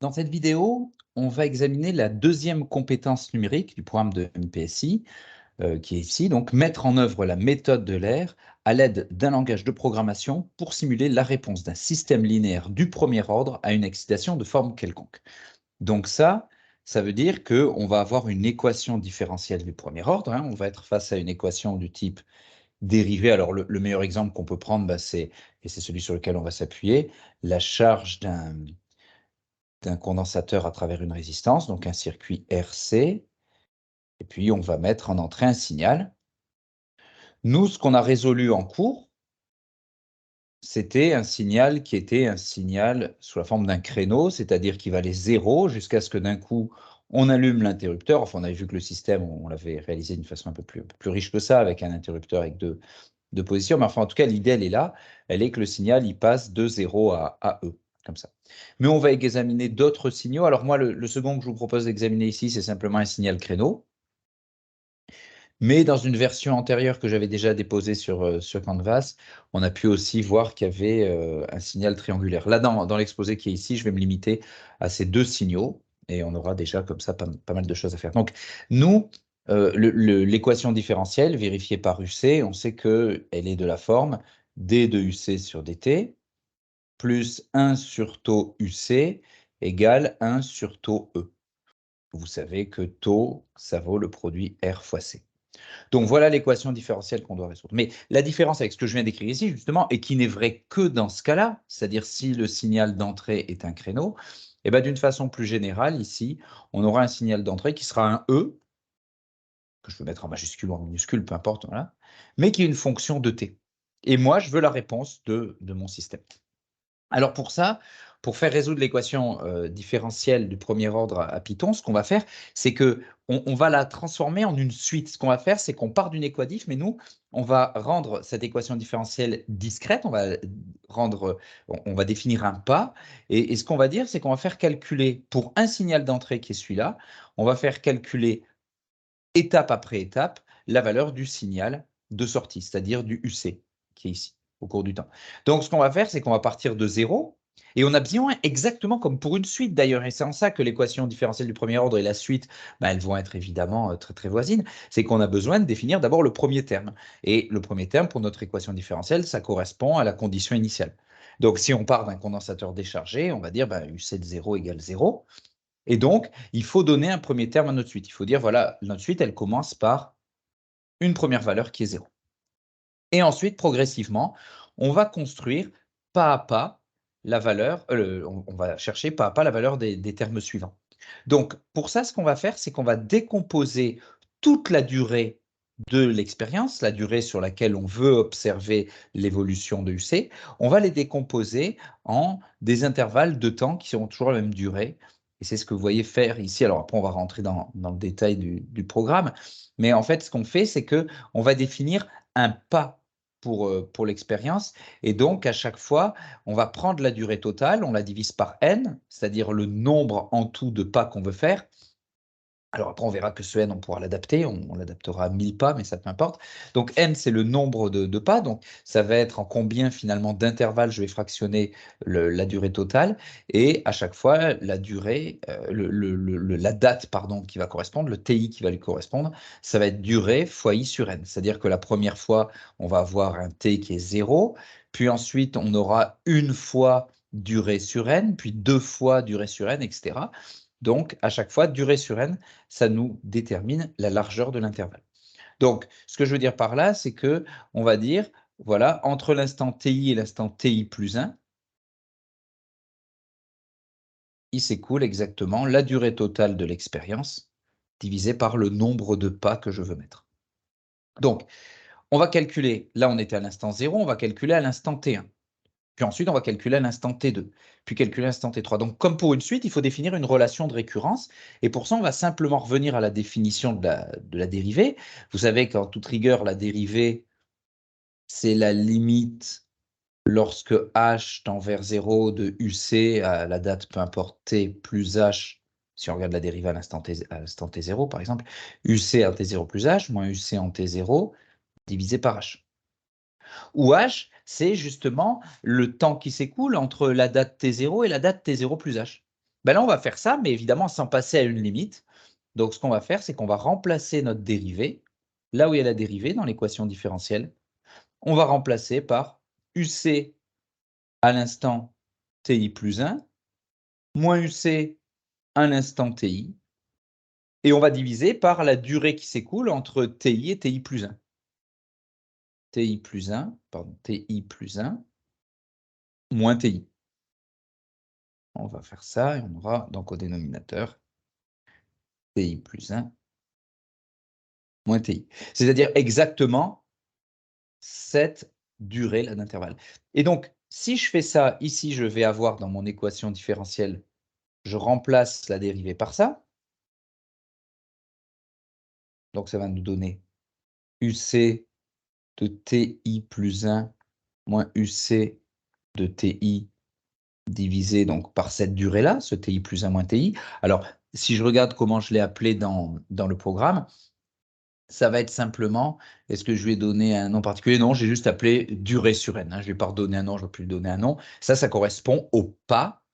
Dans cette vidéo, on va examiner la deuxième compétence numérique du programme de MPSI, qui est ici, donc mettre en œuvre la méthode de l'air à l'aide d'un langage de programmation pour simuler la réponse d'un système linéaire du premier ordre à une excitation de forme quelconque. Donc ça veut dire qu'on va avoir une équation différentielle du premier ordre, hein. On va être face à une équation du type dérivée. Alors le meilleur exemple qu'on peut prendre, et c'est celui sur lequel on va s'appuyer, la charge d'un condensateur à travers une résistance, donc un circuit RC, et puis on va mettre en entrée un signal. Nous, ce qu'on a résolu en cours, c'était un signal qui était un signal sous la forme d'un créneau, c'est-à-dire qui valait 0 jusqu'à ce que d'un coup, on allume l'interrupteur. Enfin, on avait vu que le système, on l'avait réalisé d'une façon un peu plus riche que ça, avec un interrupteur avec deux positions. Mais enfin, en tout cas, l'idée, elle est là. Elle est que le signal, il passe de 0 à E, comme ça. Mais on va examiner d'autres signaux. Alors moi, le second que je vous propose d'examiner ici, c'est simplement un signal créneau. Mais dans une version antérieure que j'avais déjà déposée sur Canvas, on a pu aussi voir qu'il y avait un signal triangulaire. Là, dans l'exposé qui est ici, je vais me limiter à ces deux signaux et on aura déjà comme ça pas mal de choses à faire. Donc, nous, l'équation différentielle vérifiée par UC, on sait qu'elle est de la forme d de UC sur dt plus 1 sur taux UC égale 1 sur taux E. Vous savez que taux, ça vaut le produit R fois C. Donc voilà l'équation différentielle qu'on doit résoudre. Mais la différence avec ce que je viens d'écrire ici, justement, et qui n'est vrai que dans ce cas-là, c'est-à-dire si le signal d'entrée est un créneau, et bien d'une façon plus générale, ici, on aura un signal d'entrée qui sera un E, que je peux mettre en majuscule ou en minuscule, peu importe, voilà, mais qui est une fonction de t. Et moi, je veux la réponse de mon système. Alors pour ça, pour faire résoudre l'équation différentielle du premier ordre à Python, ce qu'on va faire, c'est que on va la transformer en une suite. Ce qu'on va faire, c'est qu'on part d'une équadif, mais nous, on va rendre cette équation différentielle discrète, on va définir un pas, et ce qu'on va dire, c'est qu'on va faire calculer pour un signal d'entrée qui est celui-là, on va faire calculer étape après étape la valeur du signal de sortie, c'est-à-dire du UC, qui est ici, au cours du temps. Donc, ce qu'on va faire, c'est qu'on va partir de 0, et on a besoin, exactement comme pour une suite d'ailleurs, et c'est en ça que l'équation différentielle du premier ordre et la suite, elles vont être évidemment très très voisines, c'est qu'on a besoin de définir d'abord le premier terme. Et le premier terme pour notre équation différentielle, ça correspond à la condition initiale. Donc, si on part d'un condensateur déchargé, on va dire UC de 0 égale 0. Et donc, il faut donner un premier terme à notre suite. Il faut dire, voilà, notre suite, elle commence par une première valeur qui est 0. Et ensuite, progressivement, on va construire pas à pas la valeur, on va chercher pas à pas la valeur des termes suivants. Donc, pour ça, ce qu'on va faire, c'est qu'on va décomposer toute la durée de l'expérience, la durée sur laquelle on veut observer l'évolution de UC, on va les décomposer en des intervalles de temps qui seront toujours la même durée. Et c'est ce que vous voyez faire ici. Alors après, on va rentrer dans le détail du programme. Mais en fait, ce qu'on fait, c'est qu'on va définir un pas pour l'expérience. Et donc, à chaque fois, on va prendre la durée totale, on la divise par n, c'est-à-dire le nombre en tout de pas qu'on veut faire. Alors après, on verra que ce n, on pourra l'adapter, on l'adaptera à 1000 pas, mais ça peu importe. Donc n, c'est le nombre de pas, donc ça va être en combien finalement d'intervalles je vais fractionner la durée totale, et à chaque fois, la durée, la date pardon, qui va correspondre, le TI qui va lui correspondre, ça va être durée fois I sur n. C'est-à-dire que la première fois, on va avoir un T qui est 0, puis ensuite, on aura une fois durée sur n, puis deux fois durée sur n, etc. Donc, à chaque fois, durée sur n, ça nous détermine la largeur de l'intervalle. Donc, ce que je veux dire par là, c'est que on va dire, voilà, entre l'instant TI et l'instant TI plus 1, il s'écoule exactement la durée totale de l'expérience divisée par le nombre de pas que je veux mettre. Donc, on va calculer, là on était à l'instant 0, on va calculer à l'instant T1. Puis ensuite, on va calculer à l'instant T2, puis calculer à l'instant T3. Donc, comme pour une suite, il faut définir une relation de récurrence. Et pour ça, on va simplement revenir à la définition de la dérivée. Vous savez qu'en toute rigueur, la dérivée, c'est la limite lorsque h tend vers 0 de UC à la date, peu importe T, plus h, si on regarde la dérivée à l'instant T0, par exemple, UC en T0 plus h, moins UC en T0, divisé par h. Ou h, c'est justement le temps qui s'écoule entre la date t0 et la date t0 plus h. Ben là, on va faire ça, mais évidemment sans passer à une limite. Donc, ce qu'on va faire, c'est qu'on va remplacer notre dérivée, là où il y a la dérivée dans l'équation différentielle, on va remplacer par UC à l'instant TI plus 1, moins UC à l'instant TI, et on va diviser par la durée qui s'écoule entre TI et TI plus 1. TI plus 1, pardon, TI plus 1, moins TI. On va faire ça, et on aura donc au dénominateur TI plus 1, moins TI. C'est-à-dire exactement cette durée-là d'intervalle. Et donc, si je fais ça, ici, je vais avoir dans mon équation différentielle, je remplace la dérivée par ça. Donc, ça va nous donner UC de TI plus 1 moins UC de TI divisé donc, par cette durée-là, ce TI plus 1 moins TI. Alors, si je regarde comment je l'ai appelé dans le programme, ça va être simplement, est-ce que je lui ai donné un nom particulier? Non, j'ai juste appelé durée sur n. Je ne vais pas redonner un nom, je ne vais plus lui donner un nom. Ça correspond au pas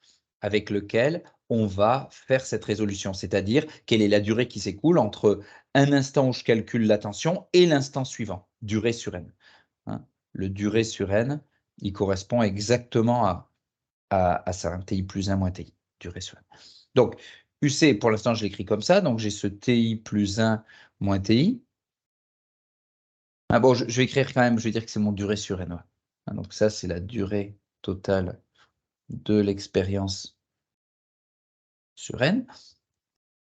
avec lequel on va faire cette résolution, c'est-à-dire quelle est la durée qui s'écoule entre un instant où je calcule la tension et l'instant suivant, durée sur n. Hein. Le durée sur n, il correspond exactement à ça, un TI plus 1 moins TI, durée sur n. Donc, UC, pour l'instant, je l'écris comme ça, donc j'ai ce TI plus 1 moins TI. Ah bon, je vais écrire quand même, je vais dire que c'est mon durée sur n. Ouais. Donc ça, c'est la durée totale de l'expérience sur n.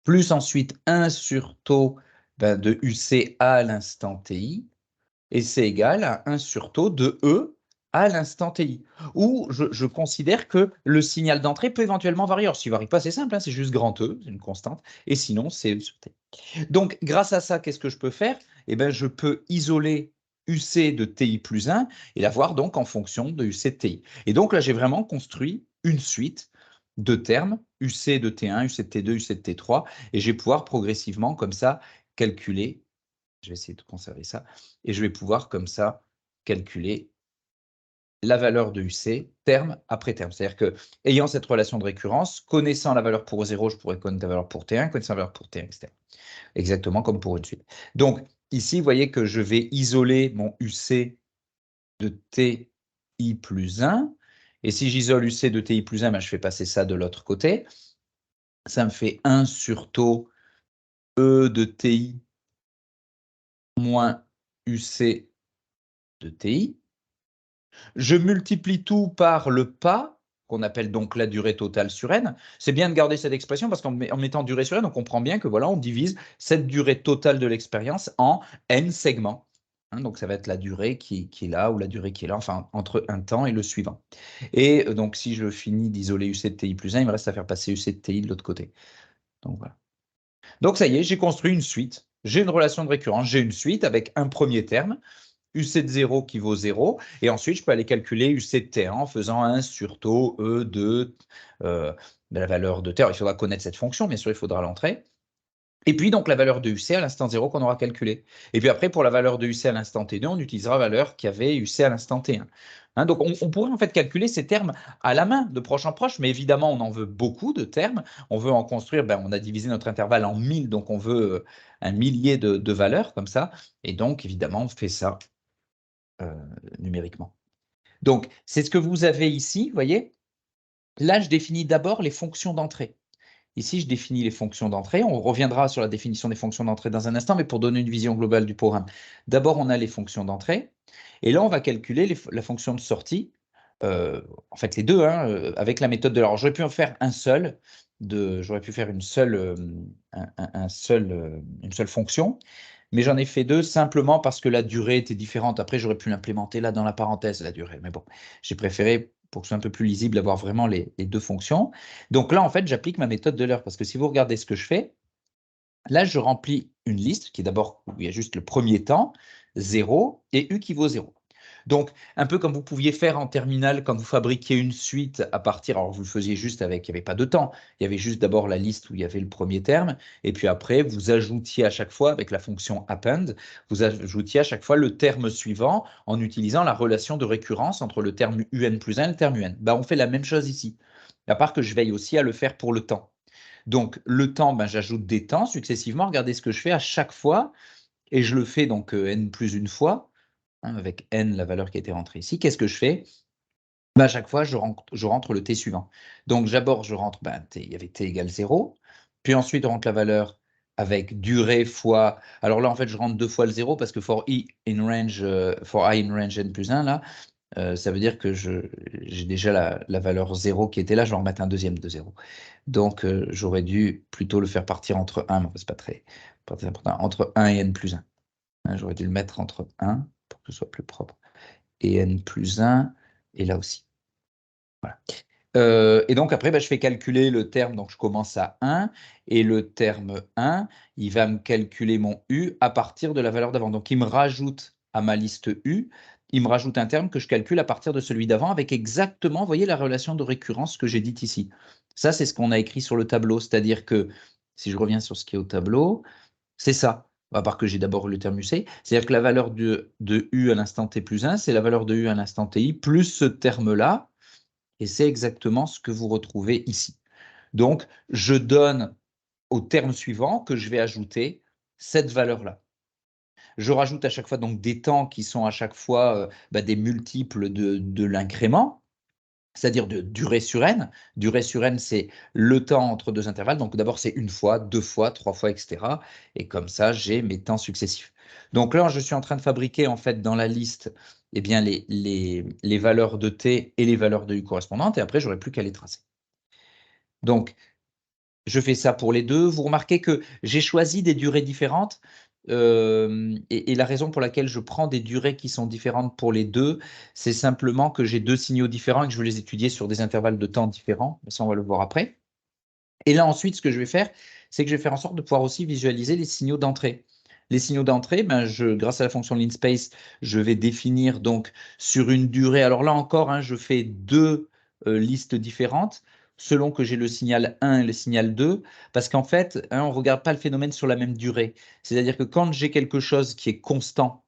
Plus ensuite 1 sur taux de UC à l'instant TI. Et c'est égal à 1 sur taux de E à l'instant TI. Où je considère que le signal d'entrée peut éventuellement varier. Alors, s'il ne varie pas, c'est simple, hein, c'est juste grand E, c'est une constante. Et sinon, c'est E sur T. Donc, grâce à ça, qu'est-ce que je peux faire? Eh bien, je peux isoler UC de TI plus 1 et l'avoir donc en fonction de UC de TI. Et donc là, j'ai vraiment construit une suite de termes, UC de T1, UC de T2, UC de T3, et je vais pouvoir progressivement, comme ça, calculer. Je vais essayer de conserver ça, et je vais pouvoir, comme ça, calculer la valeur de UC terme après terme. C'est-à-dire que, ayant cette relation de récurrence, connaissant la valeur pour 0, je pourrais connaître la valeur pour T1, connaissant la valeur pour T1, etc. Exactement comme pour une suite. Donc, ici, vous voyez que je vais isoler mon UC de TI plus 1. Et si j'isole UC de TI plus 1, ben, je fais passer ça de l'autre côté. Ça me fait 1 sur taux E de TI moins UC de TI. Je multiplie tout par le pas, qu'on appelle donc la durée totale sur n. C'est bien de garder cette expression parce qu'en mettant durée sur n, on comprend bien que voilà, on divise cette durée totale de l'expérience en n segments. Hein, donc ça va être la durée qui est là ou la durée qui est là, enfin entre un temps et le suivant. Et donc si je finis d'isoler UC de TI plus 1, il me reste à faire passer UC de TI de l'autre côté. Donc voilà. Donc ça y est, j'ai construit une suite. J'ai une relation de récurrence, j'ai une suite avec un premier terme UC de 0 qui vaut 0, et ensuite je peux aller calculer UC de T1 en faisant 1 sur taux E de la valeur de T. Alors, il faudra connaître cette fonction, bien sûr, il faudra l'entrer. Et puis donc la valeur de UC à l'instant 0 qu'on aura calculé. Et puis après, pour la valeur de UC à l'instant T2, on utilisera la valeur qui avait UC à l'instant T1. Hein, donc on pourrait en fait calculer ces termes à la main, de proche en proche, mais évidemment on en veut beaucoup de termes. On veut en construire, on a divisé notre intervalle en 1000, donc on veut un millier de valeurs comme ça. Et donc évidemment on fait ça numériquement. Donc, c'est ce que vous avez ici, vous voyez. Là, je définis d'abord les fonctions d'entrée. Ici, je définis les fonctions d'entrée. On reviendra sur la définition des fonctions d'entrée dans un instant, mais pour donner une vision globale du programme. D'abord, on a les fonctions d'entrée. Et là, on va calculer la fonction de sortie. En fait, les deux, hein, avec la méthode de l'ordre. J'aurais pu en faire un seul. J'aurais pu faire une seule fonction. Mais j'en ai fait deux simplement parce que la durée était différente. Après, j'aurais pu l'implémenter là dans la parenthèse, la durée. Mais bon, j'ai préféré, pour que ce soit un peu plus lisible, avoir vraiment les deux fonctions. Donc là, en fait, j'applique ma méthode de l'heure. Parce que si vous regardez ce que je fais, là, je remplis une liste qui est d'abord où il y a juste le premier temps, 0, et U qui vaut 0. Donc, un peu comme vous pouviez faire en terminale quand vous fabriquiez une suite à partir, alors vous le faisiez juste avec, il n'y avait pas de temps, il y avait juste d'abord la liste où il y avait le premier terme, et puis après, vous ajoutiez à chaque fois, avec la fonction append, vous ajoutiez à chaque fois le terme suivant en utilisant la relation de récurrence entre le terme un plus 1 et le terme un. On fait la même chose ici. à part que je veille aussi à le faire pour le temps. Donc, le temps, ben, j'ajoute des temps successivement. Regardez ce que je fais à chaque fois, et je le fais donc n plus une fois, hein, avec n, la valeur qui a été rentrée ici. Qu'est-ce que je fais? Ben, à chaque fois, je rentre le t suivant. Donc, d'abord, je rentre, ben, il y avait t égale 0, puis ensuite, on rentre la valeur avec durée fois… Alors là, en fait, je rentre deux fois le 0 parce que for i in range n plus 1, là, ça veut dire que j'ai déjà la valeur 0 qui était là, je vais en remettre un deuxième de 0. Donc, j'aurais dû plutôt le faire partir entre 1, mais c'est pas très important, entre 1 et n plus 1. Hein, j'aurais dû le mettre entre 1 pour que ce soit plus propre, et n plus 1, et là aussi. Voilà. Et donc après, bah, je fais calculer le terme, donc je commence à 1, et le terme 1, il va me calculer mon U à partir de la valeur d'avant. Donc il me rajoute à ma liste U, il me rajoute un terme que je calcule à partir de celui d'avant avec exactement, vous voyez, la relation de récurrence que j'ai dite ici. Ça, c'est ce qu'on a écrit sur le tableau, c'est-à-dire que, si je reviens sur ce qui est au tableau, c'est ça, à part que j'ai d'abord le terme UC, c'est-à-dire que la valeur de U à l'instant t plus 1, c'est la valeur de U à l'instant ti, plus ce terme-là, et c'est exactement ce que vous retrouvez ici. Donc, je donne au terme suivant que je vais ajouter cette valeur-là. Je rajoute à chaque fois donc des temps qui sont à chaque fois des multiples de l'incrément, c'est-à-dire de durée sur n. Durée sur n, c'est le temps entre deux intervalles. Donc d'abord, c'est une fois, deux fois, trois fois, etc. Et comme ça, j'ai mes temps successifs. Donc là, je suis en train de fabriquer en fait dans la liste eh bien, les valeurs de t et les valeurs de u correspondantes. Et après, j'aurai plus qu'à les tracer. Donc, je fais ça pour les deux. Vous remarquez que j'ai choisi des durées différentes. Et la raison pour laquelle je prends des durées qui sont différentes pour les deux, c'est simplement que j'ai deux signaux différents et que je veux les étudier sur des intervalles de temps différents. Ça, on va le voir après. Et là, ensuite, ce que je vais faire, c'est que je vais faire en sorte de pouvoir aussi visualiser les signaux d'entrée. Les signaux d'entrée, ben, grâce à la fonction linspace, je vais définir donc sur une durée. Alors là encore, hein, je fais deux listes différentes selon que j'ai le signal 1 et le signal 2, parce qu'en fait, hein, on ne regarde pas le phénomène sur la même durée. C'est-à-dire que quand j'ai quelque chose qui est constant,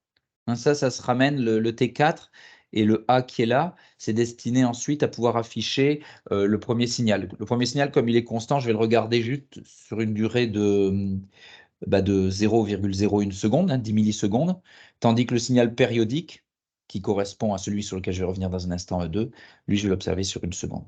hein, ça se ramène le T4 et le A qui est là, c'est destiné ensuite à pouvoir afficher le premier signal. Le premier signal, comme il est constant, je vais le regarder juste sur une durée de 0,01 seconde, hein, 10 millisecondes, tandis que le signal périodique, qui correspond à celui sur lequel je vais revenir dans un instant E2, lui, je vais l'observer sur une seconde.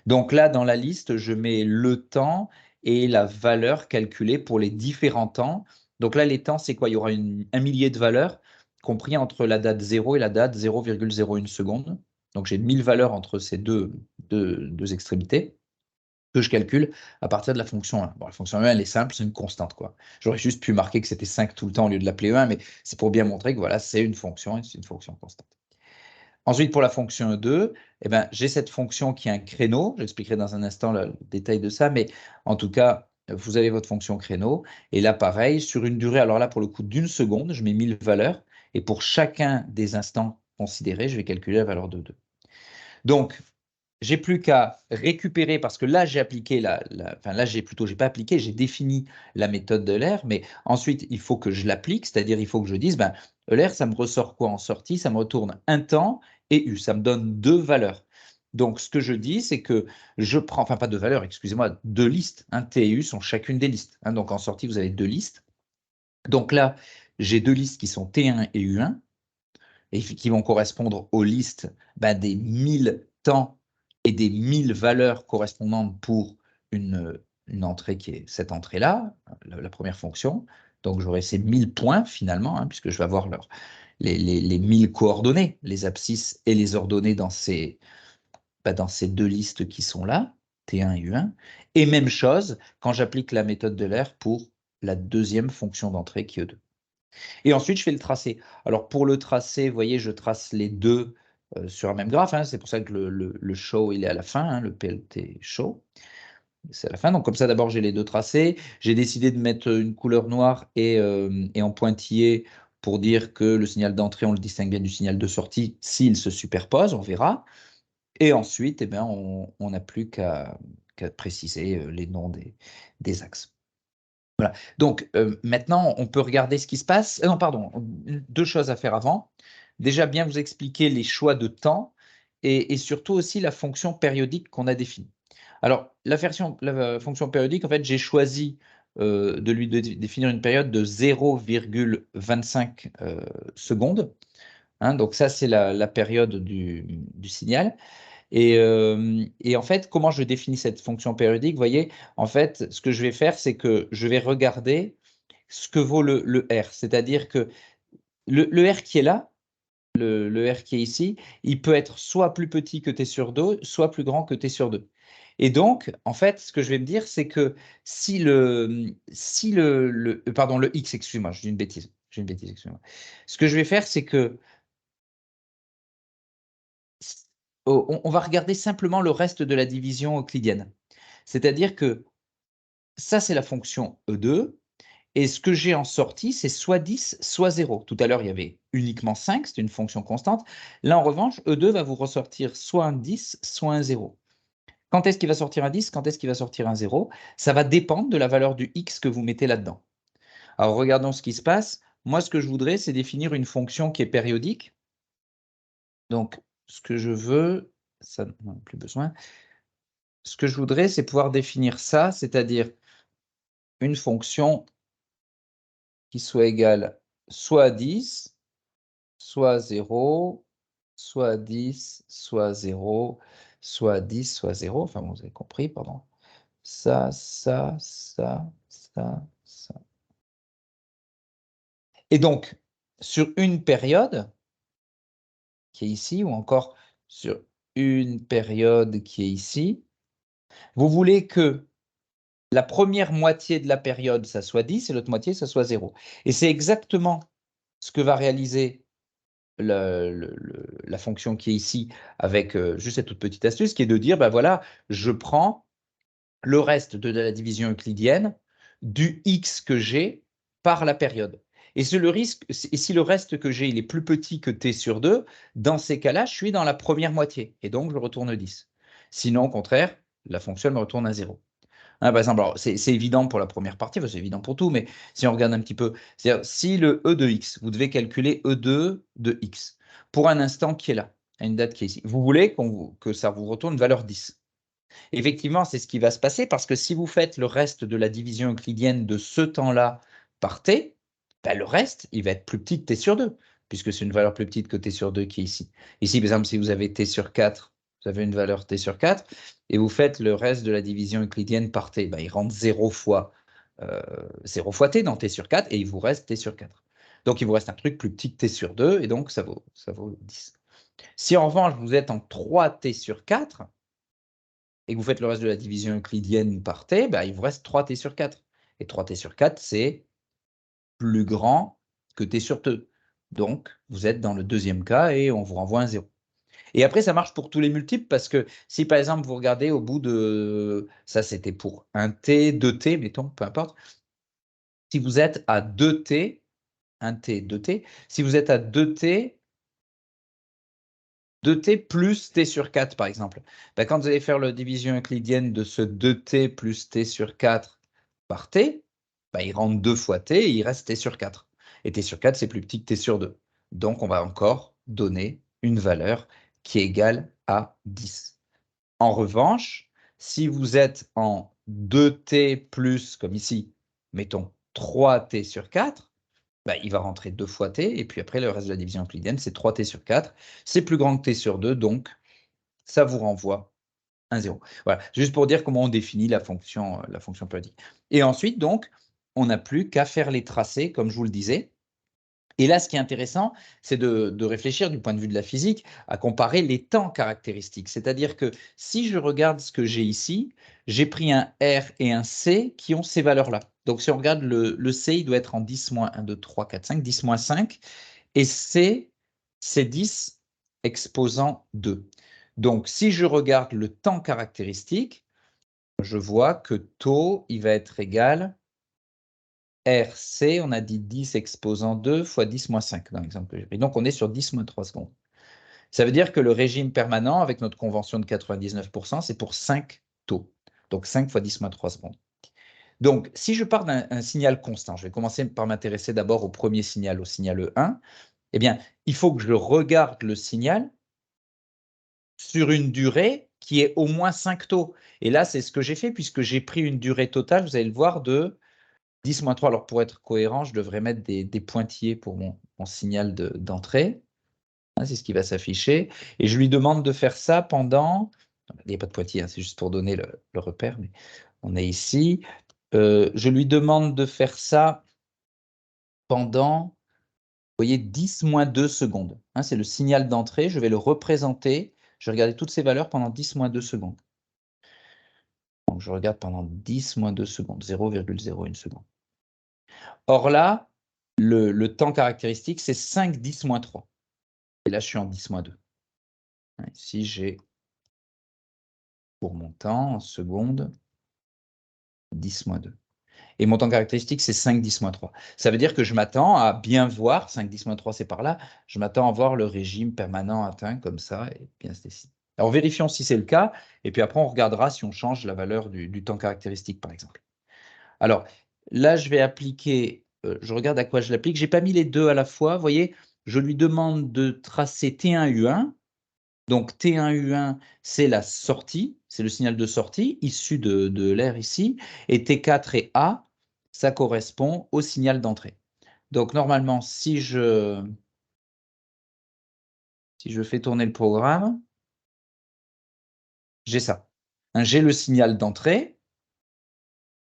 Donc là, dans la liste, je mets le temps et la valeur calculée pour les différents temps. Donc là, les temps, c'est quoi? Il y aura un millier de valeurs, compris entre la date 0 et la date 0,01 seconde. Donc j'ai 1000 valeurs entre ces deux extrémités que je calcule à partir de la fonction 1. Bon, la fonction 1, elle est simple, c'est une constante, quoi. J'aurais juste pu marquer que c'était 5 tout le temps au lieu de l'appeler 1, mais c'est pour bien montrer que voilà, c'est une fonction et c'est une fonction constante. Ensuite, pour la fonction 2, eh ben, j'ai cette fonction qui est un créneau. J'expliquerai dans un instant le détail de ça, mais en tout cas, vous avez votre fonction créneau. Et là, pareil, sur une durée, alors là, pour le coup, d'une seconde, je mets 1000 valeurs. Et pour chacun des instants considérés, je vais calculer la valeur de 2. Donc, j'ai plus qu'à récupérer, parce que là, j'ai appliqué enfin là, j'ai pas appliqué, j'ai défini la méthode de Euler, mais ensuite, il faut que je l'applique, c'est-à-dire il faut que je dise, ben, Euler, ça me ressort quoi en sortie? Ça me retourne un temps et U, ça me donne deux valeurs. Donc, ce que je dis, c'est que je prends, enfin pas deux valeurs, excusez-moi, deux listes. Un T et U sont chacune des listes. Hein, donc, en sortie, vous avez deux listes. Donc là, j'ai deux listes qui sont T1 et U1, et qui vont correspondre aux listes des 1000 temps et des 1000 valeurs correspondantes pour une entrée qui est cette entrée-là, la première fonction. Donc j'aurai ces 1000 points finalement, hein, puisque je vais avoir les 1000 coordonnées, les abscisses et les ordonnées dans ces deux listes qui sont là, T1 et U1. Et même chose quand j'applique la méthode d'Euler pour la deuxième fonction d'entrée qui est E2. Et ensuite, je fais le tracé. Alors, pour le tracé, vous voyez, je trace les deux sur un même graphe. Hein, c'est pour ça que le show, il est à la fin, hein, le PLT show. C'est à la fin. Donc, comme ça, d'abord, j'ai les deux tracés. J'ai décidé de mettre une couleur noire et en pointillé pour dire que le signal d'entrée, on le distingue bien du signal de sortie s'il se superpose, on verra. Et ensuite, eh bien, on n'a plus qu'à préciser les noms des axes. Voilà. Donc, maintenant, on peut regarder ce qui se passe. Non, pardon, deux choses à faire avant. Déjà, bien vous expliquer les choix de temps et surtout aussi la fonction périodique qu'on a définie. Alors, la fonction périodique, en fait, j'ai choisi de lui définir une période de 0,25 secondes. Hein, donc ça, c'est la période du signal. Et en fait, comment je définis cette fonction périodique? Vous voyez, en fait, ce que je vais faire, c'est que je vais regarder ce que vaut le R. C'est-à-dire que le R qui est là, le R qui est ici, il peut être soit plus petit que t sur 2, soit plus grand que t sur 2. Et donc, en fait, ce que je vais me dire, c'est que pardon, le X, excusez-moi, je dis une bêtise. J'ai une bêtise, excusez-moi. Ce que je vais faire, c'est que on va regarder simplement le reste de la division euclidienne. C'est-à-dire que ça, c'est la fonction E2. Et ce que j'ai en sortie, c'est soit 10, soit 0. Tout à l'heure, il y avait uniquement 5, c'est une fonction constante. Là, en revanche, E2 va vous ressortir soit un 10, soit un 0. Quand est-ce qu'il va sortir un 10? Quand est-ce qu'il va sortir un 0? Ça va dépendre de la valeur du x que vous mettez là-dedans. Alors, regardons ce qui se passe. Moi, ce que je voudrais, c'est définir une fonction qui est périodique. Donc, ce que je veux, ça n'en a plus besoin. Ce que je voudrais, c'est pouvoir définir ça, c'est-à-dire une fonction qui soit égale soit à 10, soit à 0, soit à 10, soit à 0, soit à 10, soit à 0. Enfin, bon, vous avez compris, pardon. Ça, ça, ça, ça, ça. Et donc, sur une période qui est ici, ou encore sur une période qui est ici, vous voulez que la première moitié de la période, ça soit 10, et l'autre moitié, ça soit 0. Et c'est exactement ce que va réaliser la fonction qui est ici avec juste cette toute petite astuce qui est de dire, ben voilà, je prends le reste de la division euclidienne du x que j'ai par la période. Et si le reste que j'ai il est plus petit que t sur 2, dans ces cas-là, je suis dans la première moitié, et donc je retourne 10. Sinon, au contraire, la fonction me retourne à 0. Hein, par exemple, c'est évident pour la première partie, c'est évident pour tout, mais si on regarde un petit peu, c'est-à-dire si le E de x, vous devez calculer E2 de x pour un instant qui est là, à une date qui est ici. Vous voulez que ça vous retourne une valeur 10. Effectivement, c'est ce qui va se passer parce que si vous faites le reste de la division euclidienne de ce temps-là par t, ben le reste, il va être plus petit que t sur 2, puisque c'est une valeur plus petite que t sur 2 qui est ici. Ici, par exemple, si vous avez t sur 4, vous avez une valeur t sur 4, et vous faites le reste de la division euclidienne par t, ben, il rentre 0 fois t dans t sur 4, et il vous reste t sur 4. Donc, il vous reste un truc plus petit que t sur 2, et donc ça vaut 10. Si en revanche, vous êtes en 3t sur 4, et que vous faites le reste de la division euclidienne par t, bah, il vous reste 3t sur 4. Et 3t sur 4, c'est plus grand que t sur 2. Donc, vous êtes dans le deuxième cas et on vous renvoie un 0. Et après, ça marche pour tous les multiples parce que si par exemple, vous regardez au bout de... Ça, c'était pour 1t, 2t, mettons, peu importe. Si vous êtes à 2t, 1t, 2t, si vous êtes à 2t, 2t plus t sur 4, par exemple. Ben, quand vous allez faire la division euclidienne de ce 2t plus t sur 4 par t, ben, il rentre 2 fois t et il reste t sur 4. Et t sur 4, c'est plus petit que t sur 2. Donc, on va encore donner une valeur qui est égale à 10. En revanche, si vous êtes en 2t plus, comme ici, mettons 3t sur 4, bah, il va rentrer 2 fois t, et puis après, le reste de la division euclidienne, c'est 3t sur 4. C'est plus grand que t sur 2, donc ça vous renvoie un 0. Voilà, juste pour dire comment on définit la fonction périodique. Et ensuite, donc, on n'a plus qu'à faire les tracés, comme je vous le disais. Et là, ce qui est intéressant, c'est de réfléchir du point de vue de la physique à comparer les temps caractéristiques. C'est-à-dire que si je regarde ce que j'ai ici, j'ai pris un R et un C qui ont ces valeurs-là. Donc, si on regarde le C, il doit être en 10 moins 1, 2, 3, 4, 5, 10 moins 5. Et C, c'est 10 exposant 2. Donc, si je regarde le temps caractéristique, je vois que taux, il va être égal RC, on a dit 10 exposant 2 fois 10 moins 5 dans l'exemple que j'ai pris. Donc, on est sur 10 moins 3 secondes. Ça veut dire que le régime permanent, avec notre convention de 99%, c'est pour 5 taux. Donc, 5 fois 10 moins 3 secondes. Donc, si je pars d'un signal constant, je vais commencer par m'intéresser d'abord au premier signal, au signal E1, eh bien, il faut que je regarde le signal sur une durée qui ait au moins 5 taux. Et là, c'est ce que j'ai fait, puisque j'ai pris une durée totale, vous allez le voir, de 10-3. Alors, pour être cohérent, je devrais mettre des pointillés pour mon signal d'entrée. C'est ce qui va s'afficher. Et je lui demande de faire ça pendant... Il n'y a pas de pointillé, c'est juste pour donner le repère, mais on est ici. Je lui demande de faire ça pendant, vous voyez, 10-2 secondes. C'est le signal d'entrée, je vais le représenter. Je vais regarder toutes ces valeurs pendant 10-2 secondes. Donc, je regarde pendant 10-2 secondes, 0,01 seconde. Or là, le temps caractéristique, c'est 5-10-3. Et là, je suis en 10-2. Ici, j'ai, pour mon temps, en secondes, 10-2. Et mon temps caractéristique, c'est 5-10-3. Ça veut dire que je m'attends à bien voir, 5-10-3, c'est par là, je m'attends à voir le régime permanent atteint comme ça, et bien se dessiner. Alors, vérifions si c'est le cas, et puis après, on regardera si on change la valeur du temps caractéristique, par exemple. Alors, là, je vais appliquer, je regarde à quoi je l'applique. Je n'ai pas mis les deux à la fois. Vous voyez, je lui demande de tracer T1U1. Donc, T1U1, c'est la sortie, c'est le signal de sortie issu de l'air ici. Et T4 et A, ça correspond au signal d'entrée. Donc, normalement, si je fais tourner le programme, j'ai ça. J'ai le signal d'entrée,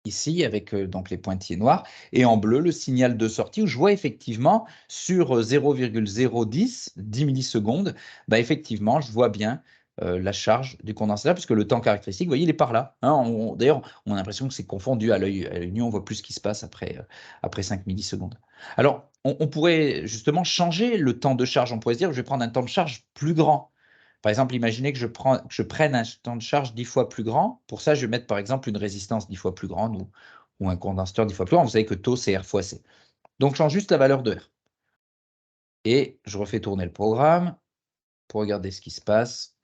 ici, avec donc les pointillés noirs, et en bleu, le signal de sortie, où je vois effectivement sur 0,010, 10 millisecondes, bah, effectivement, je vois bien la charge du condensateur, puisque le temps caractéristique, vous voyez, il est par là. D'ailleurs, on a l'impression que c'est confondu à l'œil nu, on voit plus ce qui se passe après 5 millisecondes. Alors, on pourrait justement changer le temps de charge. On pourrait se dire, je vais prendre un temps de charge plus grand. Par exemple, imaginez que je prenne un temps de charge 10 fois plus grand. Pour ça, je vais mettre par exemple une résistance 10 fois plus grande ou un condensateur 10 fois plus grand. Vous savez que taux, c'est R fois C. Donc, je change juste la valeur de R. Et je refais tourner le programme pour regarder ce qui se passe.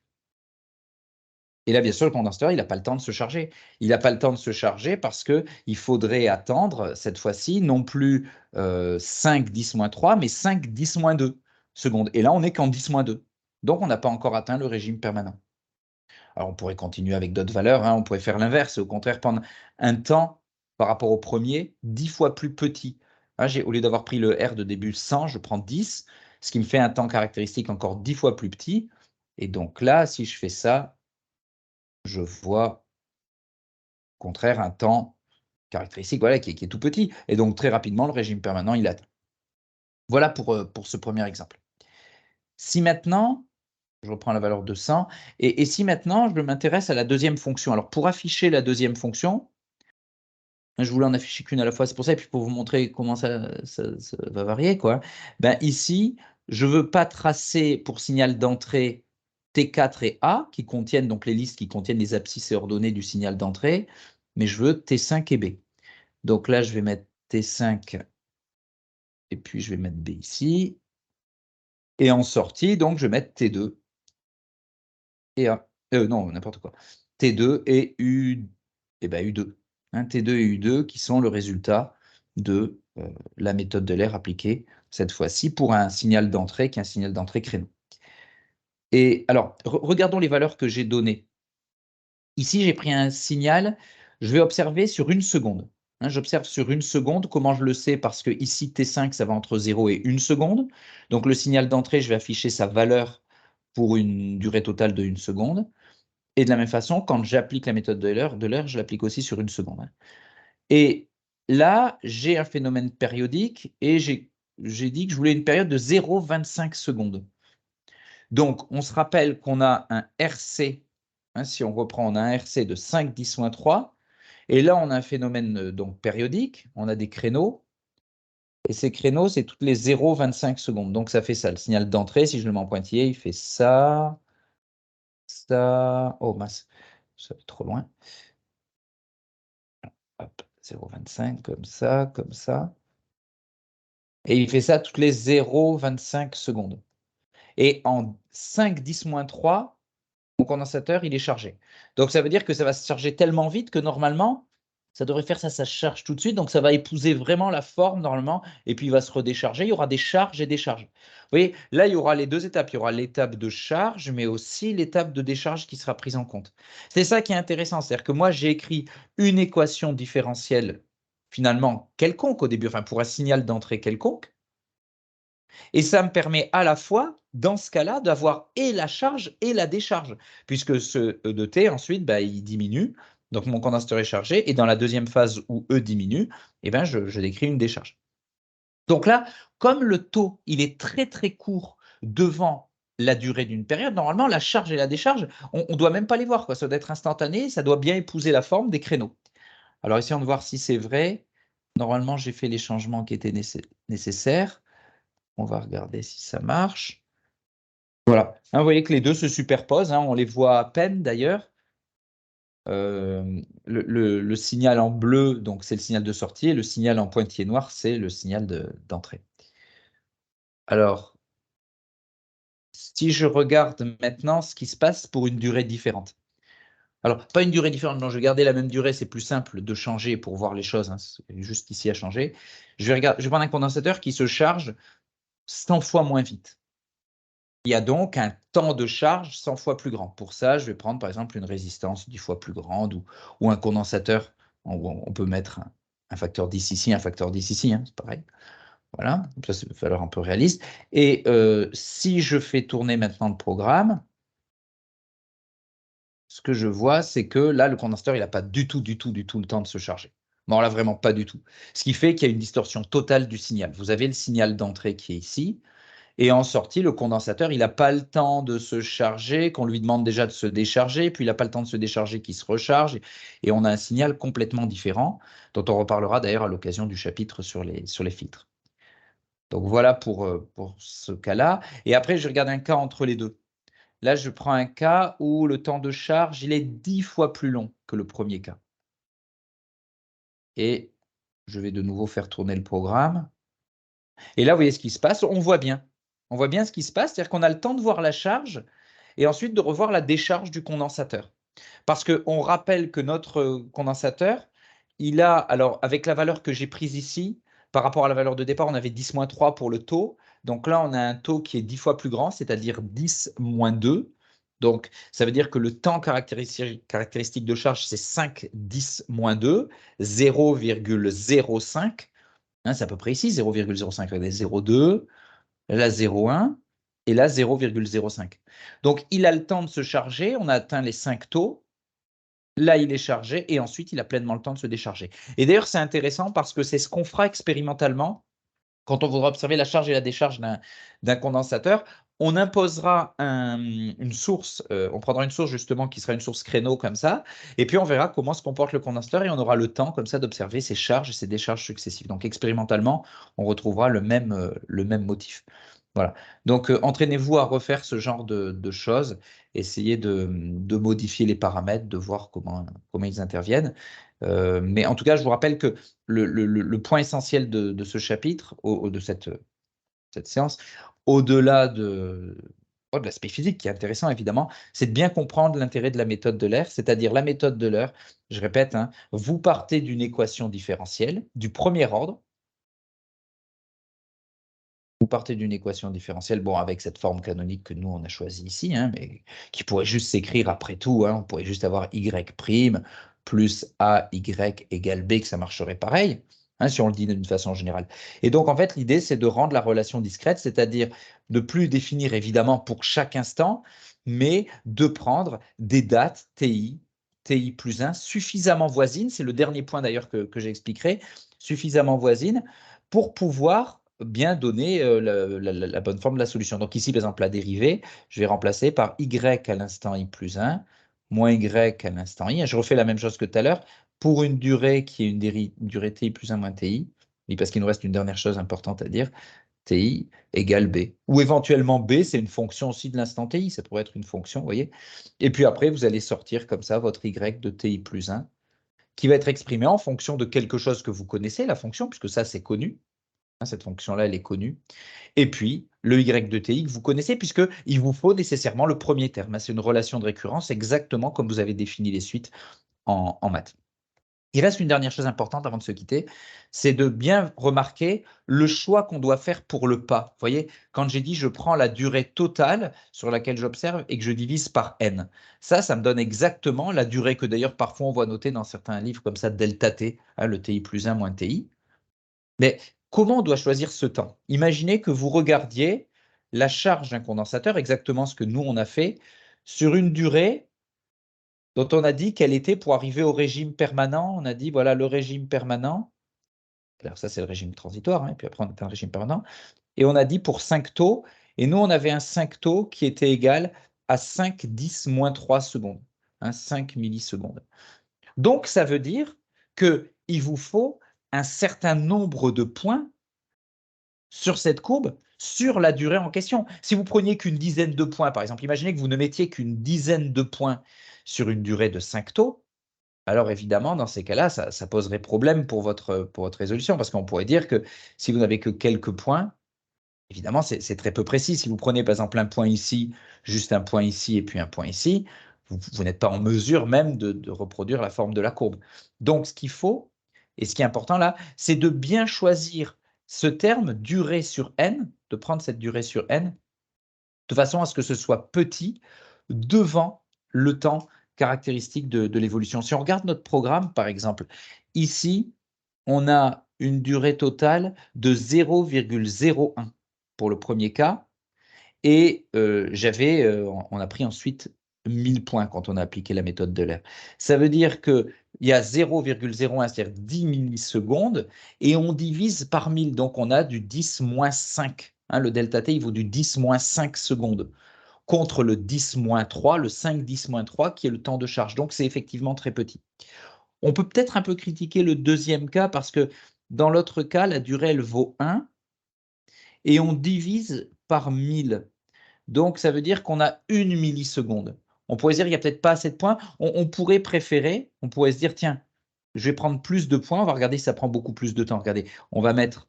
Et là, bien sûr, le condensateur, il n'a pas le temps de se charger. Il n'a pas le temps de se charger parce qu'il faudrait attendre, cette fois-ci, non plus 5-10-3, mais 5-10-2 secondes. Et là, on n'est qu'en 10-2. Donc, on n'a pas encore atteint le régime permanent. Alors, on pourrait continuer avec d'autres valeurs, on pourrait faire l'inverse, au contraire, prendre un temps par rapport au premier 10 fois plus petit. Au lieu d'avoir pris le R de début 100, je prends 10, ce qui me fait un temps caractéristique encore 10 fois plus petit. Et donc là, si je fais ça, je vois, au contraire, un temps caractéristique voilà, qui est tout petit. Et donc, très rapidement, le régime permanent, il atteint. Voilà pour ce premier exemple. Si maintenant, je reprends la valeur de 100, et si maintenant, je m'intéresse à la deuxième fonction. Alors, pour afficher la deuxième fonction, je voulais en afficher qu'une à la fois, c'est pour ça, et puis pour vous montrer comment ça va varier, quoi. Ben, ici, je ne veux pas tracer pour signal d'entrée T4 et A, qui contiennent donc les listes qui contiennent les abscisses et ordonnées du signal d'entrée, mais je veux T5 et B. Donc là, je vais mettre T5, et puis je vais mettre B ici. Et en sortie, donc, je vais mettre T2 et A. Non, n'importe quoi. T2 et U, et ben, U2. T2 et U2 qui sont le résultat de la méthode de l'air appliquée, cette fois-ci, pour un signal d'entrée qui est un signal d'entrée créneau. Et alors, regardons les valeurs que j'ai données. Ici, j'ai pris un signal, je vais observer sur une seconde. J'observe sur une seconde. Comment je le sais? Parce que ici, T5, ça va entre 0 et 1 seconde. Donc, le signal d'entrée, je vais afficher sa valeur pour une durée totale de 1 seconde. Et de la même façon, quand j'applique la méthode de l'heure, je l'applique aussi sur 1 seconde. Et là, j'ai un phénomène périodique et j'ai dit que je voulais une période de 0,25 secondes. Donc, on se rappelle qu'on a un RC, si on reprend, on a un RC de 5-10-3, et là, on a un phénomène donc périodique, on a des créneaux, et ces créneaux, c'est toutes les 0,25 secondes. Donc, ça fait ça, le signal d'entrée, si je le mets en pointillé, il fait ça, ça, oh mince, ça va trop loin. Hop, 0,25, comme ça, comme ça. Et il fait ça toutes les 0,25 secondes. Et en 5-10-3, mon condensateur, il est chargé. Donc, ça veut dire que ça va se charger tellement vite que normalement, Ça devrait faire ça, ça se charge tout de suite, donc ça va épouser vraiment la forme normalement, et puis il va se redécharger. Il y aura des charges et des charges. Vous voyez, là, il y aura les deux étapes. Il y aura l'étape de charge, mais aussi l'étape de décharge qui sera prise en compte. C'est ça qui est intéressant, c'est-à-dire que moi, j'ai écrit une équation différentielle finalement quelconque au début, enfin pour un signal d'entrée quelconque, et ça me permet à la fois, dans ce cas-là, d'avoir et la charge et la décharge, puisque ce E de T, ensuite, bah, il diminue. Donc, mon condensateur est chargé. Et dans la deuxième phase où E diminue, eh ben, je décris une décharge. Donc là, comme le taux, il est très, très court devant la durée d'une période, normalement, la charge et la décharge, on ne doit même pas les voir, quoi. Ça doit être instantané, ça doit bien épouser la forme des créneaux. Alors, essayons de voir si c'est vrai. Normalement, j'ai fait les changements qui étaient nécessaires. On va regarder si ça marche. Voilà. Hein, vous voyez que les deux se superposent, hein, on les voit à peine d'ailleurs. Le signal en bleu, donc c'est le signal de sortie, et le signal en pointillé noir, c'est le signal d'entrée. Alors, si je regarde maintenant ce qui se passe pour une durée différente. Alors, pas une durée différente, non, je vais garder la même durée, c'est plus simple de changer pour voir les choses, hein, c'est juste ici à changer. Je vais prendre un condensateur qui se charge 100 fois moins vite. Il y a donc un temps de charge 100 fois plus grand. Pour ça, je vais prendre par exemple une résistance 10 fois plus grande ou un condensateur. On peut mettre un facteur 10 ici, un facteur 10 ici, hein, c'est pareil. Voilà, ça c'est une valeur un peu réaliste. Et si je fais tourner maintenant le programme, ce que je vois, c'est que là, le condensateur, il n'a pas du tout le temps de se charger. Non, là, vraiment pas du tout. Ce qui fait qu'il y a une distorsion totale du signal. Vous avez le signal d'entrée qui est ici. Et en sortie, le condensateur, il n'a pas le temps de se charger, qu'on lui demande déjà de se décharger, puis il n'a pas le temps de se décharger, qu'il se recharge, et on a un signal complètement différent, dont on reparlera d'ailleurs à l'occasion du chapitre sur les filtres. Donc voilà pour ce cas-là. Et après, je regarde un cas entre les deux. Là, je prends un cas où le temps de charge, il est 10 fois plus long que le premier cas. Et je vais de nouveau faire tourner le programme. Et là, vous voyez ce qui se passe, on voit bien. On voit bien ce qui se passe, c'est-à-dire qu'on a le temps de voir la charge et ensuite de revoir la décharge du condensateur. Parce qu'on rappelle que notre condensateur, il a, alors avec la valeur que j'ai prise ici, par rapport à la valeur de départ, on avait 10-3 pour le taux. Donc là, on a un taux qui est 10 fois plus grand, c'est-à-dire 10-2. Donc, ça veut dire que le temps caractéristique de charge, c'est 5-10-2, 0,05. Hein, c'est à peu près ici, 0,05, regardez, 0,2, là 0,1 et là 0,05. Donc, il a le temps de se charger, on a atteint les 5 taux, là il est chargé et ensuite il a pleinement le temps de se décharger. Et d'ailleurs, c'est intéressant parce que c'est ce qu'on fera expérimentalement quand on voudra observer la charge et la décharge d'un condensateur. On imposera une source, on prendra une source justement qui sera une source créneau comme ça, et puis on verra comment se comporte le condensateur et on aura le temps comme ça d'observer ses charges et ses décharges successives. Donc expérimentalement, on retrouvera le même motif. Voilà. Donc entraînez-vous à refaire ce genre de choses, essayez de modifier les paramètres, de voir comment ils interviennent. Mais en tout cas, je vous rappelle que le point essentiel de ce chapitre, de cette séance, au-delà de l'aspect physique qui est intéressant évidemment, c'est de bien comprendre l'intérêt de la méthode de L'Air, c'est-à-dire la méthode de L'Air, je répète, hein, vous partez d'une équation différentielle du premier ordre, vous partez d'une équation différentielle, bon, avec cette forme canonique que nous, on a choisie ici, hein, mais qui pourrait juste s'écrire après tout, hein, on pourrait juste avoir y' plus AY égale B, que ça marcherait pareil, hein, si on le dit d'une façon générale. Et donc, en fait, l'idée, c'est de rendre la relation discrète, c'est-à-dire de plus définir, évidemment, pour chaque instant, mais de prendre des dates TI plus 1, suffisamment voisines, c'est le dernier point d'ailleurs que j'expliquerai, suffisamment voisines, pour pouvoir bien donner la bonne forme de la solution. Donc ici, par exemple, la dérivée, je vais remplacer par y à l'instant i plus 1, moins y à l'instant i. Je refais la même chose que tout à l'heure pour une durée qui est une durée ti plus 1 moins ti, et parce qu'il nous reste une dernière chose importante à dire, ti égale b. Ou éventuellement b, c'est une fonction aussi de l'instant ti, ça pourrait être une fonction, vous voyez. Et puis après, vous allez sortir comme ça votre y de ti plus 1, qui va être exprimé en fonction de quelque chose que vous connaissez, la fonction, puisque ça, c'est connu. Cette fonction-là, elle est connue. Et puis, le y de ti que vous connaissez, puisqu'il vous faut nécessairement le premier terme. C'est une relation de récurrence exactement comme vous avez défini les suites en maths. Il reste une dernière chose importante avant de se quitter, c'est de bien remarquer le choix qu'on doit faire pour le pas. Vous voyez, quand j'ai dit je prends la durée totale sur laquelle j'observe et que je divise par n. Ça me donne exactement la durée que d'ailleurs parfois on voit noter dans certains livres comme ça, delta t, hein, le ti plus 1 moins ti. Mais comment on doit choisir ce temps? Imaginez que vous regardiez la charge d'un condensateur, exactement ce que nous on a fait, sur une durée dont on a dit qu'elle était pour arriver au régime permanent. On a dit, voilà, le régime permanent. Alors ça, c'est le régime transitoire, hein, puis après, on a un régime permanent. Et on a dit pour 5 taux, et nous, on avait un 5 taux qui était égal à 5 10 moins 3 secondes, 5 millisecondes. Donc, ça veut dire qu'il vous faut un certain nombre de points sur cette courbe, sur la durée en question. Si vous preniez qu'une dizaine de points, par exemple, imaginez que vous ne mettiez qu'une dizaine de points sur une durée de 5 taux, alors évidemment, dans ces cas-là, ça poserait problème pour votre résolution, parce qu'on pourrait dire que si vous n'avez que quelques points, évidemment, c'est très peu précis. Si vous prenez par exemple un point ici, juste un point ici et puis un point ici, vous n'êtes pas en mesure même de reproduire la forme de la courbe. Donc, ce qu'il faut, et ce qui est important là, c'est de bien choisir ce terme, durée sur n, de prendre cette durée sur n, de façon à ce que ce soit petit devant le temps caractéristique de l'évolution. Si on regarde notre programme, par exemple, ici, on a une durée totale de 0,01 pour le premier cas, et on a pris ensuite 1000 points quand on a appliqué la méthode de l'air. Ça veut dire qu'il y a 0,01, c'est-à-dire 10 millisecondes, et on divise par 1000, donc on a du 10 moins 5. Le delta t, il vaut du 10 moins 5 secondes contre le 10 moins 3, le 5 10 moins 3, qui est le temps de charge. Donc, c'est effectivement très petit. On peut peut-être un peu critiquer le deuxième cas parce que dans l'autre cas, la durée, elle vaut 1 et on divise par 1000. Donc, ça veut dire qu'on a 1 milliseconde. On pourrait se dire qu'il n'y a peut-être pas assez de points. On pourrait préférer, on pourrait se dire, tiens, je vais prendre plus de points. On va regarder si ça prend beaucoup plus de temps. Regardez, on va mettre,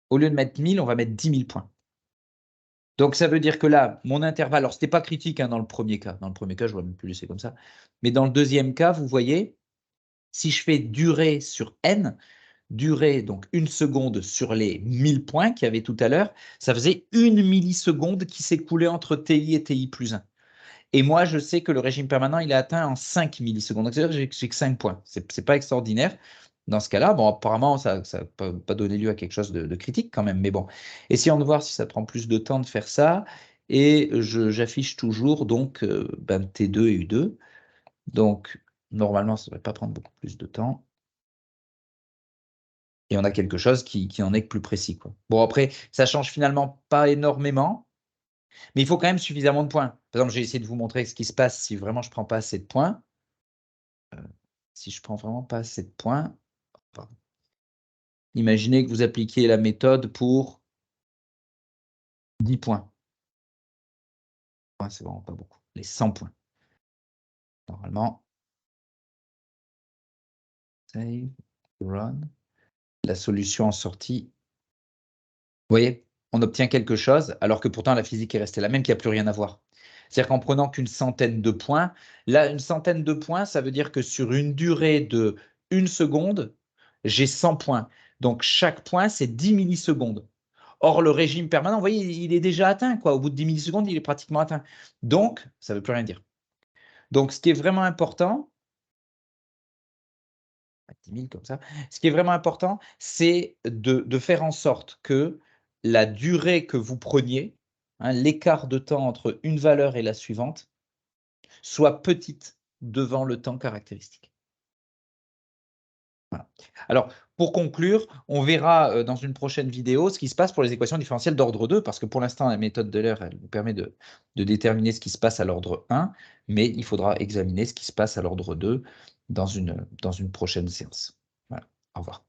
au lieu de mettre 1000, on va mettre 10 000 points. Donc, ça veut dire que là, mon intervalle, alors ce n'était pas critique dans le premier cas. Dans le premier cas, je ne l'aurais même plus laissé comme ça. Mais dans le deuxième cas, vous voyez, si je fais durée sur n, durée, donc 1 seconde sur les 1000 points qu'il y avait tout à l'heure, ça faisait 1 milliseconde qui s'écoulait entre TI et TI plus 1. Et moi, je sais que le régime permanent, il est atteint en 5 millisecondes. Donc, c'est-à-dire que j'ai que 5 points. Ce n'est pas extraordinaire. Dans ce cas-là, bon, apparemment, ça n'a pas donné lieu à quelque chose de critique quand même. Mais bon, essayons de voir si ça prend plus de temps de faire ça. Et j'affiche toujours donc T2 et U2. Donc, normalement, ça ne devrait pas prendre beaucoup plus de temps. Et on a quelque chose qui en est plus précis, quoi. Bon, après, ça ne change finalement pas énormément, mais il faut quand même suffisamment de points. Par exemple, j'ai essayé de vous montrer ce qui se passe si vraiment je ne prends pas assez de points. Si je ne prends vraiment pas assez de points, pardon. Imaginez que vous appliquiez la méthode pour 10 points. C'est vraiment pas beaucoup. Les 100 points. Normalement, save, run. La solution en sortie. Vous voyez, on obtient quelque chose, alors que pourtant la physique est restée la même, qu'il n'y a plus rien à voir. C'est-à-dire qu'en prenant qu'une centaine de points, là, une centaine de points, ça veut dire que sur une durée de 1 seconde, j'ai 100 points. Donc, chaque point, c'est 10 millisecondes. Or, le régime permanent, vous voyez, il est déjà atteint, quoi. Au bout de 10 millisecondes, il est pratiquement atteint. Donc, ça ne veut plus rien dire. Donc, ce qui est vraiment important, 10 000 comme ça, ce qui est vraiment important, c'est de faire en sorte que la durée que vous preniez, l'écart de temps entre une valeur et la suivante, soit petite devant le temps caractéristique. Voilà. Alors, pour conclure, on verra dans une prochaine vidéo ce qui se passe pour les équations différentielles d'ordre 2, parce que pour l'instant, la méthode d'Euler, elle nous permet de déterminer ce qui se passe à l'ordre 1, mais il faudra examiner ce qui se passe à l'ordre 2 dans une prochaine séance. Voilà. Au revoir.